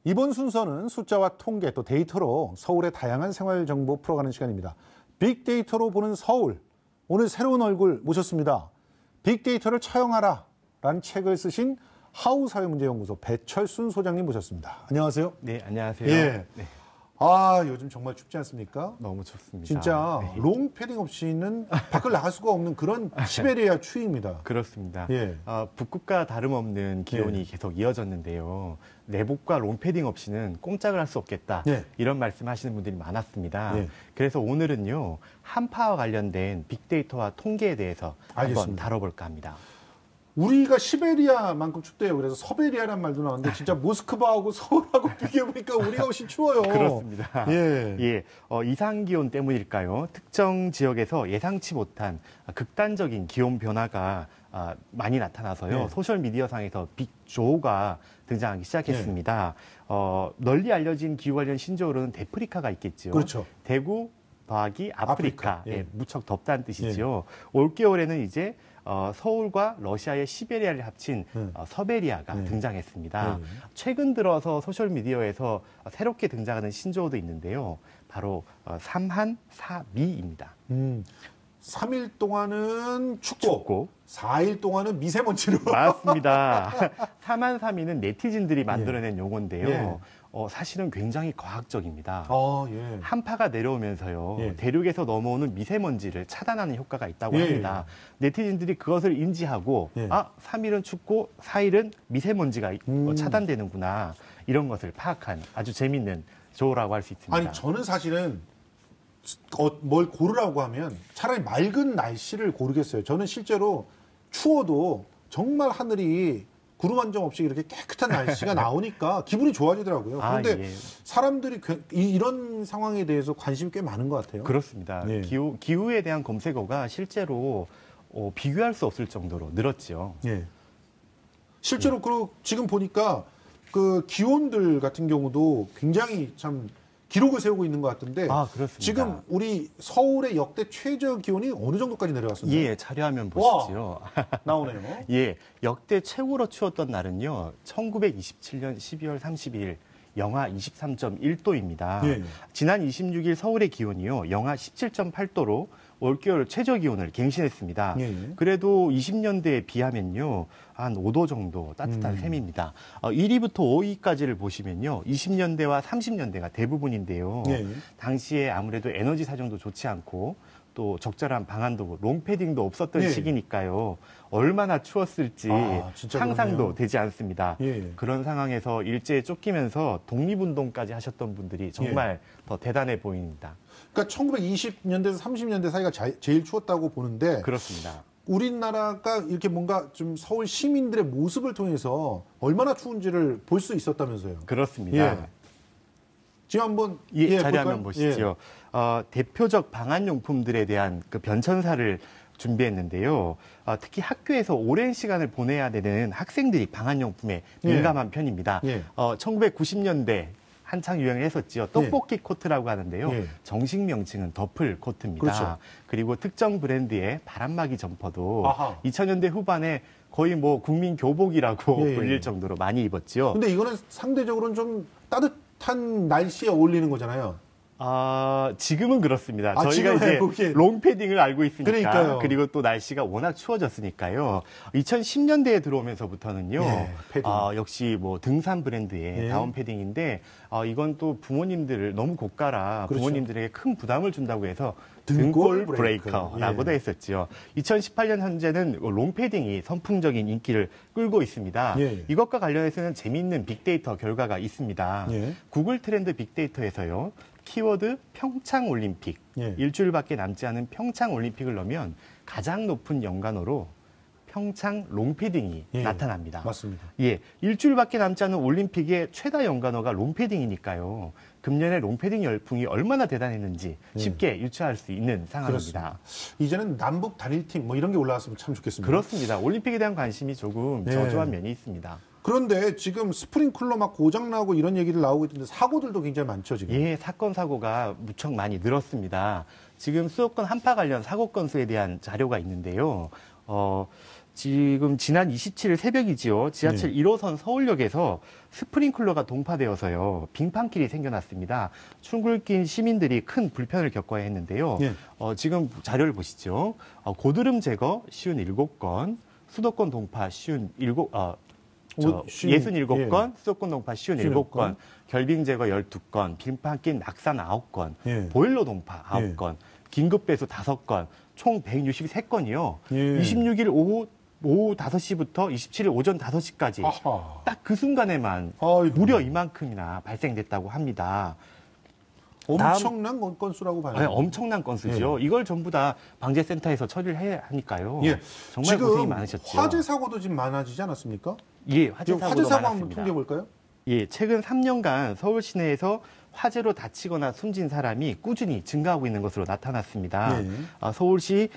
이번 순서는 숫자와 통계 또 데이터로 서울의 다양한 생활 정보 풀어가는 시간입니다. 빅데이터로 보는 서울. 오늘 새로운 얼굴 모셨습니다. 빅데이터를 처형하라 라는 책을 쓰신 하우사회문제연구소 배철순 소장님 모셨습니다. 안녕하세요. 네, 안녕하세요. 예. 네. 아, 요즘 정말 춥지 않습니까? 너무 좋습니다. 진짜 네. 롱패딩 없이는 밖을 나갈 수가 없는 그런 시베리아 추위입니다. 그렇습니다. 예. 북극과 다름없는 기온이 계속 이어졌는데요. 내복과 롱패딩 없이는 꼼짝을 할 수 없겠다. 예. 이런 말씀하시는 분들이 많았습니다. 예. 그래서 오늘은요. 한파와 관련된 빅데이터와 통계에 대해서 한번 알겠습니다. 다뤄볼까 합니다. 우리가 시베리아만큼 춥대요. 그래서 서베리아란 말도 나왔는데 진짜 모스크바하고 서울하고 비교해보니까 우리가 훨씬 추워요. 그렇습니다. 예. 예, 이상 기온 때문일까요? 특정 지역에서 예상치 못한 극단적인 기온 변화가 많이 나타나서요. 예. 소셜미디어상에서 빅조가 등장하기 시작했습니다. 널리 알려진 기후 관련 신조어로는 데프리카가 있겠죠. 그렇죠. 대구 더하기 아프리카. 아프리카. 예. 무척 덥다는 뜻이죠. 올겨울에는 이제 서울과 러시아의 시베리아를 합친 서베리아가 등장했습니다. 최근 들어서 소셜미디어에서 새롭게 등장하는 신조어도 있는데요. 바로 삼한, 사미입니다. 3일 동안은 춥고 4일 동안은 미세먼지로. 맞습니다. 사만사미는 네티즌들이 만들어낸 용어인데요. 예. 사실은 굉장히 과학적입니다. 예. 한파가 내려오면서요. 예. 대륙에서 넘어오는 미세먼지를 차단하는 효과가 있다고 예. 합니다. 네티즌들이 그것을 인지하고 예. 3일은 춥고 4일은 미세먼지가 차단되는구나. 이런 것을 파악한 아주 재밌는 조어라고 할 수 있습니다. 아니, 저는 사실은 뭘 고르라고 하면 차라리 맑은 날씨를 고르겠어요. 저는 실제로 추워도 정말 하늘이 구름 한 점 없이 이렇게 깨끗한 날씨가 나오니까 기분이 좋아지더라고요. 그런데 예. 사람들이 이런 상황에 대해서 관심이 꽤 많은 것 같아요. 그렇습니다. 예. 기후에 대한 검색어가 실제로 비교할 수 없을 정도로 늘었죠. 예. 실제로 지금 보니까 그 기온들 같은 경우도 굉장히 참 기록을 세우고 있는 것 같은데 그렇습니다. 지금 우리 서울의 역대 최저 기온이 어느 정도까지 내려갔습니까? 예, 자료화면 보시죠. 나오네요. 예, 역대 최고로 추웠던 날은요. 1927년 12월 32일 영하 23.1도입니다. 예. 지난 26일 서울의 기온이요. 영하 17.8도로 올겨울 최저 기온을 갱신했습니다. 예. 그래도 20년대에 비하면요. 한 5도 정도 따뜻한 셈입니다. 1위부터 5위까지를 보시면요. 20년대와 30년대가 대부분인데요. 예. 당시에 아무래도 에너지 사정도 좋지 않고 또 적절한 방안도 롱패딩도 없었던 예. 시기니까요. 얼마나 추웠을지 진짜 상상도 그러네요. 되지 않습니다. 예. 그런 상황에서 일제에 쫓기면서 독립운동까지 하셨던 분들이 정말 더 대단해 보입니다. 그러니까 1920년대에서 30년대 사이가 제일 추웠다고 보는데 그렇습니다. 우리나라가 이렇게 뭔가 좀 서울 시민들의 모습을 통해서 얼마나 추운지를 볼 수 있었다면서요. 그렇습니다. 예. 지금 한번 자료화면 볼까요? 보시죠. 대표적 방한용품들에 대한 그 변천사를 준비했는데요. 특히 학교에서 오랜 시간을 보내야 되는 학생들이 방한용품에 민감한 편입니다. 1990년대 한창 유행을 했었지요. 떡볶이 코트라고 하는데요. 정식 명칭은 더플 코트입니다. 그렇죠. 그리고 특정 브랜드의 바람막이 점퍼도 아하. 2000년대 후반에 거의 뭐 국민 교복이라고 불릴 정도로 많이 입었죠. 근데 이거는 상대적으로는 좀 따뜻한 날씨에 어울리는 거잖아요. 지금은 그렇습니다. 지금은 저희가 이제 그게... 롱패딩을 알고 있으니까. 그러니까요. 그리고 또 날씨가 워낙 추워졌으니까요. 2010년대에 들어오면서부터는요. 패딩. 역시 뭐 등산 브랜드의 다운 패딩인데 이건 또 부모님들을 너무 고가라 그렇죠. 부모님들에게 큰 부담을 준다고 해서 등골 등골 브레이커라고도 했었죠. 2018년 현재는 롱패딩이 선풍적인 인기를 끌고 있습니다. 이것과 관련해서는 재미있는 빅데이터 결과가 있습니다. 구글 트렌드 빅데이터에서요. 키워드 평창올림픽, 일주일밖에 남지 않은 평창올림픽을 넣으면 가장 높은 연관어로 평창 롱패딩이 나타납니다. 맞습니다. 일주일밖에 남지 않은 올림픽의 최다 연관어가 롱패딩이니까요. 금년에 롱패딩 열풍이 얼마나 대단했는지 쉽게 유추할 수 있는 상황입니다. 그렇습니다. 이제는 남북 단일팀 뭐 이런 게 올라왔으면 참 좋겠습니다. 그렇습니다. 올림픽에 대한 관심이 조금 저조한 면이 있습니다. 그런데 지금 스프링클러 막 고장나고 이런 얘기를 나오고 있는데 사고들도 굉장히 많죠, 지금. 사건, 사고가 무척 많이 늘었습니다. 지금 수도권 한파 관련 사고 건수에 대한 자료가 있는데요. 지금 지난 27일 새벽이지요. 지하철 1호선 서울역에서 스프링클러가 동파되어서요. 빙판길이 생겨났습니다. 출근길 시민들이 큰 불편을 겪어야 했는데요. 지금 자료를 보시죠. 고드름 제거 쉬운 7건, 수도권 동파 쉬운 67건, 수도권 동파 쉬운 7건, 결빙 제거 12건, 빙판길 낙산 9건, 보일러 동파 9건, 긴급 배수 5건, 총 163건이요. 26일 오후 5시부터 27일 오전 5시까지 딱 그 순간에만 무려 이만큼이나 발생됐다고 합니다. 엄청난 건수라고 봐요. 네, 엄청난 건수죠. 이걸 전부 다 방재센터에서 처리를 해야 하니까요. 정말 고생이 많으셨죠. 화재 사고도 지금 많아지지 않았습니까? 예, 화재 사고도 많았습니다. 한번 통계해 볼까요? 예, 최근 3년간 서울 시내에서 화재로 다치거나 숨진 사람이 꾸준히 증가하고 있는 것으로 나타났습니다. 서울시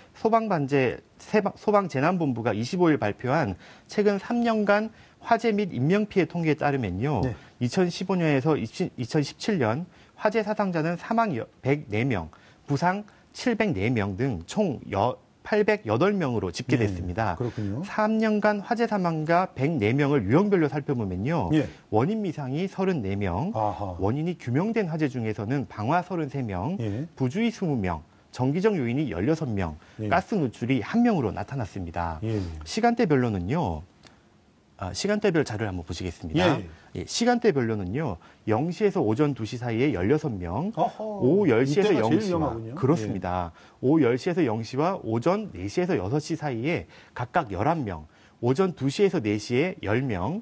소방재난본부가 25일 발표한 최근 3년간 화재 및 인명피해 통계에 따르면요. 2015년에서 2017년 화재 사상자는 사망 104명, 부상 704명 등 총 808명으로 집계됐습니다. 그렇군요. 3년간 화재 사망자 104명을 유형별로 살펴보면요. 원인 미상이 34명, 원인이 규명된 화재 중에서는 방화 33명, 부주의 20명, 정기적 요인이 16명, 가스 누출이 1명으로 나타났습니다. 시간대별로는요. 시간대별 자료를 한번 보시겠습니다. 시간대별로는요. 0시에서 오전 2시 사이에 16명, 오후 10시에서 0시와 그렇습니다. 오후 10시에서 0시와 오전 4시에서 6시 사이에 각각 11명, 오전 2시에서 4시에 10명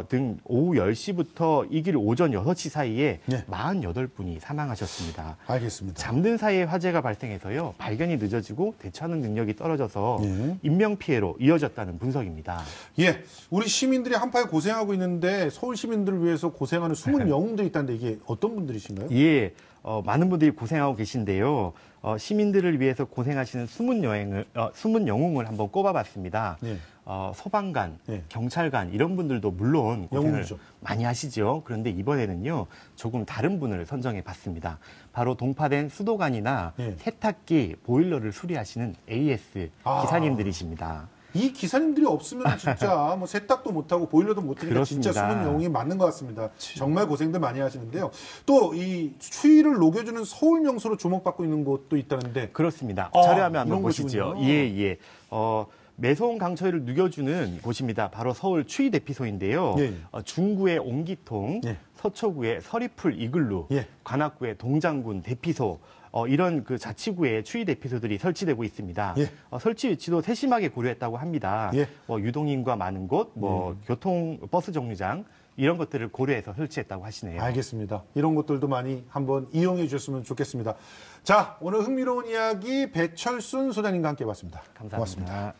등 오후 10시부터 이 길 오전 6시 사이에 48분이 사망하셨습니다. 알겠습니다. 잠든 사이에 화재가 발생해서요. 발견이 늦어지고 대처하는 능력이 떨어져서 인명피해로 이어졌다는 분석입니다. 우리 시민들이 한파에 고생하고 있는데 서울 시민들을 위해서 고생하는 숨은 영웅들이 있다는데 이게 어떤 분들이신가요? 많은 분들이 고생하고 계신데요. 시민들을 위해서 고생하시는 숨은 영웅을 한번 꼽아봤습니다. 소방관, 경찰관 이런 분들도 물론 고생을 영웅이죠. 많이 하시죠. 그런데 이번에는요. 조금 다른 분을 선정해봤습니다. 바로 동파된 수도관이나 세탁기, 보일러를 수리하시는 AS 기사님들이십니다. 이 기사님들이 없으면 진짜 뭐 세탁도 못하고 보일러도 못하니까 진짜 숨은 영웅이 맞는 것 같습니다. 정말 고생들 많이 하시는데요. 또 이 추위를 녹여주는 서울 명소로 주목받고 있는 곳도 있다는데. 그렇습니다. 자료화면 한번 보시죠. 매서운 강추위를 녹여주는 곳입니다. 바로 서울 추위 대피소인데요. 중구의 옹기통, 서초구의 서리풀 이글루, 관악구의 동장군 대피소, 이런 그 자치구의 추위 대피소들이 설치되고 있습니다. 설치 위치도 세심하게 고려했다고 합니다. 유동인구가 많은 곳, 교통 버스 정류장 이런 것들을 고려해서 설치했다고 하시네요. 알겠습니다. 이런 것들도 많이 한번 이용해 주셨으면 좋겠습니다. 자, 오늘 흥미로운 이야기 배철순 소장님과 함께 해봤습니다. 감사합니다. 고맙습니다.